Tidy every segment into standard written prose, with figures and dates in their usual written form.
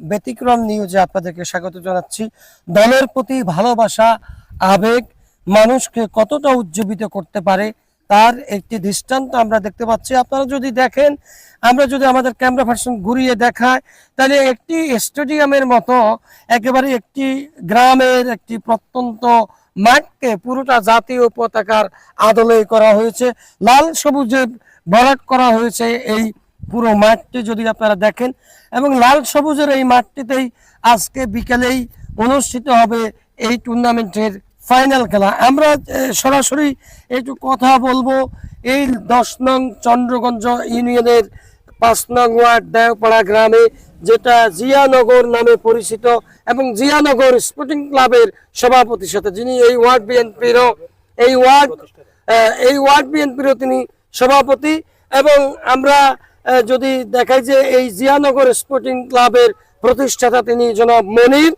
ব্যতিক্রম নিউজে আপনাদেরকে স্বাগত জানাচ্ছি। দলের প্রতি ভালোবাসা, আবেগ মানুষকে কতটা উজ্জীবিত করতে পারে তার একটি দৃষ্টান্ত আমরা দেখতে পাচ্ছি। আপনারা যদি দেখেন, আমরা যদি আমাদের ক্যামেরা পার্সন ঘুরিয়ে দেখায়, তাহলে একটি স্টেডিয়ামের মতো একেবারে একটি গ্রামের একটি প্রত্যন্ত মাঠকে পুরোটা জাতীয় পতাকার আদলে করা হয়েছে, লাল সবুজে ভরাট করা হয়েছে এই পুরো মাঠটি যদি আপনারা দেখেন। এবং লাল সবুজের এই মাঠটিতেই আজকে বিকেলেই অনুষ্ঠিত হবে এই টুর্নামেন্টের ফাইনাল খেলা। আমরা সরাসরি একটু কথা বলবো এই 10 নং চন্দ্রগঞ্জ ইউনিয়নের 5 নং ওয়ার্ড দেওপাড়া গ্রামে, যেটা জিয়ানগর নামে পরিচিত, এবং জিয়ানগর স্পোর্টিং ক্লাবের সভাপতির সাথে, যিনি এই ওয়ার্ড বিএনপিরও তিনি সভাপতি। এবং আমরা যদি দেখাই যে এই জিয়ানগর স্পোর্টিং ক্লাবের প্রতিষ্ঠাতা তিনি জনাব মনির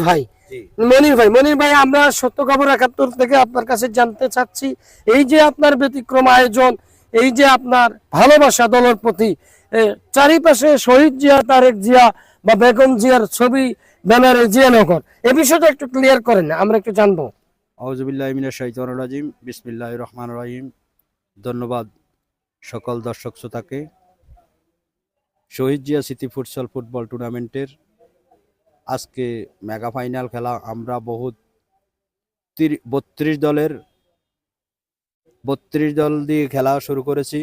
ভাই, আমরা সত্য খবর 71 থেকে আপনার কাছে জানতে চাচ্ছি, এই যে আপনার ব্যতিক্রম আয়োজন, এই যে আপনার ভালোবাসা দলের প্রতি, চারিপাশে শহীদ জিয়া, তারেক জিয়া বা বেগম জিয়ার ছবি ব্যানারে জিয়ানগর, এই বিষয়টা একটু ক্লিয়ার করেন, আমরা একটু জানবো। আউযুবিল্লাহি মিনাশ শাইতানির রাজিম, বিসমিল্লাহির রহমানির রহিম। ধন্যবাদ সকল দর্শক শ্রোতাকে। শহীদ জিয়া স্মৃতি ফুটসল ফুটবল টুর্নামেন্টের আজকে মেগা ফাইনাল খেলা, আমরা বহুত 32 দল দিয়ে খেলা শুরু করেছি,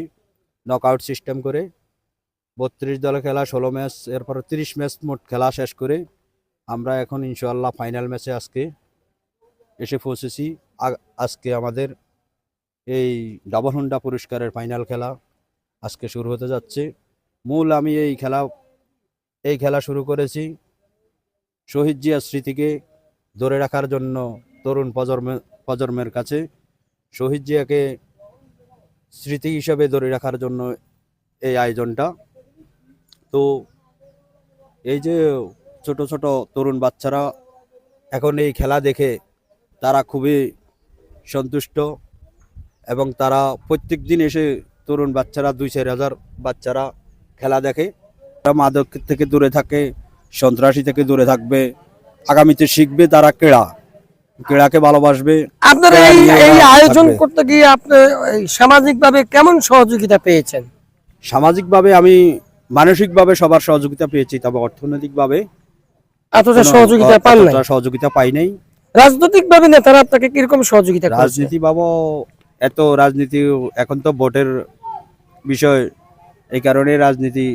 নকআউট সিস্টেম করে। 32 দলে খেলা 16 ম্যাচ, এরপর 30 ম্যাচ মোট খেলা শেষ করে আমরা এখন ইনশাআল্লাহ ফাইনাল ম্যাচে আজকে এসে পৌঁছেছি। আজকে আমাদের এই ডাবল হুন্ডা পুরস্কারের ফাইনাল খেলা আজকে শুরু হতে যাচ্ছে। আমি এই খেলা শুরু করেছি শহীদ জিয়ার স্মৃতিকে ধরে রাখার জন্য, তরুণ প্রজন্মের কাছে শহীদ জিয়াকে স্মৃতি হিসাবে ধরে রাখার জন্য এই আয়োজনটা। তো এই যে ছোট ছোট তরুণ বাচ্চারা এখন এই খেলা দেখে তারা খুবই সন্তুষ্ট, এবং তারা প্রত্যেক দিন এসে তরুণ বাচ্চারা 2-4 হাজার বাচ্চারা খেলা দেখে। তারা মাদক থেকে দূরে থাকে, সন্ত্রাসী থেকে দূরে থাকবে, আগামীতে শিখবে, তারা ক্রীড়াকে ভালোবাসবে। আপনারা এই আয়োজন করতে গিয়ে আপনি সামাজিকভাবে কেমন সহযোগিতা পেয়েছেন? সামাজিকভাবে আমি মানসিকভাবে সবার সহযোগিতা পেয়েছি, তবে অর্থনৈতিকভাবে এতটা সহযোগিতা পাই নাই। রাজনৈতিকভাবে নেতারা আপনাকে কিরকম সহযোগিতা করেছে? রাজনীতি এখন তো ভোটের বিষয়, এই কারণে রাজনীতি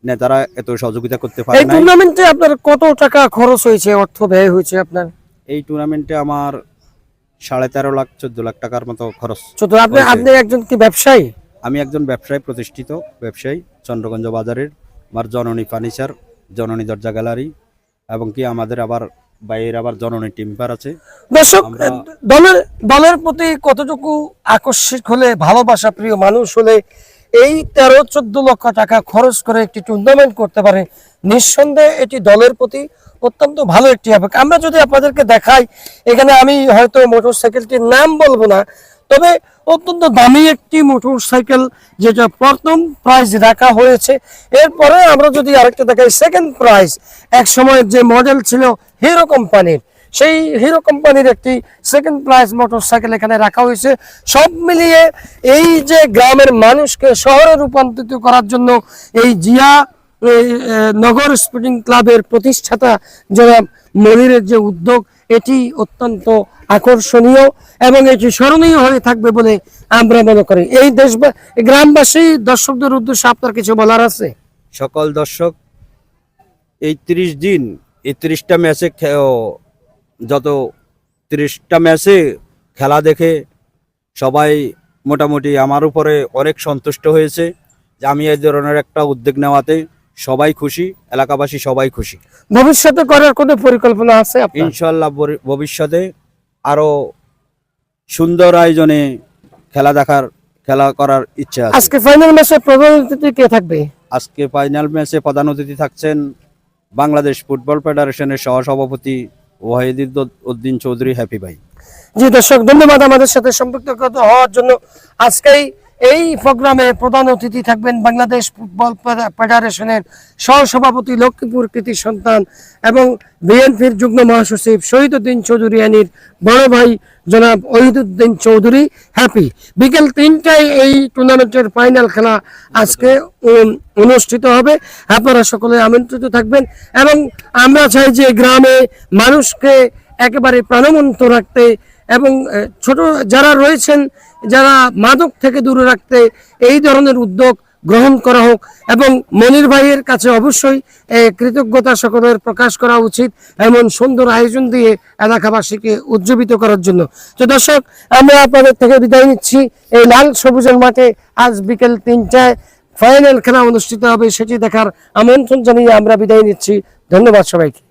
নেতারা এত সহযোগিতা করতে পারে না। এই টুর্নামেন্টে আপনার কত টাকা খরচ হয়েছে, অর্থ ব্যয় হয়েছে আপনার? এই টুর্নামেন্টে আমার 13.5 লাখ 14 লাখ টাকার মতো খরচ। আপনি একজন কি ব্যবসায়ী? আমি একজন ব্যবসায়ী, প্রতিষ্ঠিত ব্যবসায়ী, চন্দ্রগঞ্জ বাজারের। আমার জননী ফার্নিচার, জননী দরজা গ্যালারি, এবং কি আমাদের আবার বাইরের আবার জননী টিম্পার আছে। দর্শক, দলের প্রতি কতটুকু আকস্মিক হলে, ভালোবাসা প্রিয় মানুষ হলে এই 13-14 লক্ষ টাকা খরচ করে একটি টুর্নামেন্ট করতে পারে, নিঃসন্দেহে এটি দলের প্রতি অত্যন্ত ভালো একটি আবেগ। আমরা যদি আপনাদেরকে দেখাই, এখানে আমি হয়তো মোটরসাইকেলটির নাম বলবো না, তবে অত্যন্ত দামি একটি মোটরসাইকেল, যেটা প্রথম প্রাইজ রাখা হয়েছে। এরপরে আমরা যদি আরেকটা দেখাই, সেকেন্ড প্রাইজ এক সময় যে মডেল ছিল হিরো কোম্পানির, সেই হিরো কোম্পানির একটি সেকেন্ড প্রাইজ মোটরসাইকেল এখানে রাখা হয়েছে। সব মিলিয়ে এই যে গ্রামের মানুষকে শহরে রূপান্তরিত করার জন্য এই জিয়া নগর স্পোর্টিং ক্লাবের প্রতিষ্ঠাতা জনাব মনিরের যে উদ্যোগ, এটি অত্যন্ত আকর্ষণীয় এবং এটি স্মরণীয় হয়ে থাকবে বলে আমরা মনে করি। এই গ্রামবাসী দর্শকদের উদ্দেশ্যে আপনার কিছু বলার আছে? সকল দর্শক, এই 30 দিন, এই 30টা ম্যাচে, যত 30টা ম্যাচে খেলা দেখে সবাই মোটামুটি আমার উপরে অনেক সন্তুষ্ট হয়েছে যে আমি এই ধরনের একটা উদ্যোগ নেওয়াতে সবাই খুশি, এলাকাবাসী সবাই খুশি। ভবিষ্যতে করার কোনো পরিকল্পনা আছে আপনার? ইনশাআল্লাহ ভবিষ্যতে আরো সুন্দর আয়োজনে খেলা করার ইচ্ছা আছে। আজকে ফাইনাল ম্যাচে প্রধান অতিথি কে থাকবে? আজকে ফাইনাল ম্যাচে প্রধান অতিথি থাকছেন বাংলাদেশ ফুটবল ফেডারেশনের সহসভাপতি ওয়াহিদুদ্দিন চৌধুরী, হ্যাপি ভাই। জি দর্শক, ধন্যবাদ আমাদের সাথে সম্পৃক্ত হওয়ার জন্য। আজকেই এই প্রোগ্রামে প্রধান অতিথি থাকবেন বাংলাদেশ ফুটবল ফেডারেশনের সহসভাপতি লক্ষ্মীপুর কৃতি সন্তান এবং বিএনপির যুগ্ম মহাসচিব শহীদউদ্দিন চৌধুরী আনির বড় ভাই জনাব ওহিদুদ্দিন চৌধুরী হ্যাপি। বিকেল 3টায় এই টুর্নামেন্টের ফাইনাল খেলা আজকে অনুষ্ঠিত হবে। আপনারা সকলে আমন্ত্রিত থাকবেন এবং আমরা চাই যে গ্রামে মানুষকে একেবারে প্রাণবন্ত রাখতে এবং ছোট যারা রয়েছেন যারা মাদক থেকে দূরে রাখতে এই ধরনের উদ্যোগ গ্রহণ করা হোক এবং মনির ভাইয়ের কাছে অবশ্যই কৃতজ্ঞতা সকলের প্রকাশ করা উচিত এমন সুন্দর আয়োজন দিয়ে এলাকাবাসীকে উজ্জীবিত করার জন্য। তো দর্শক, আমরা আপনাদের থেকে বিদায় নিচ্ছি। এই লাল সবুজের মাঠে আজ বিকেল 3টায় ফাইনাল খেলা অনুষ্ঠিত হবে, সেটি দেখার আমন্ত্রণ জানিয়ে আমরা বিদায় নিচ্ছি। ধন্যবাদ সবাইকে।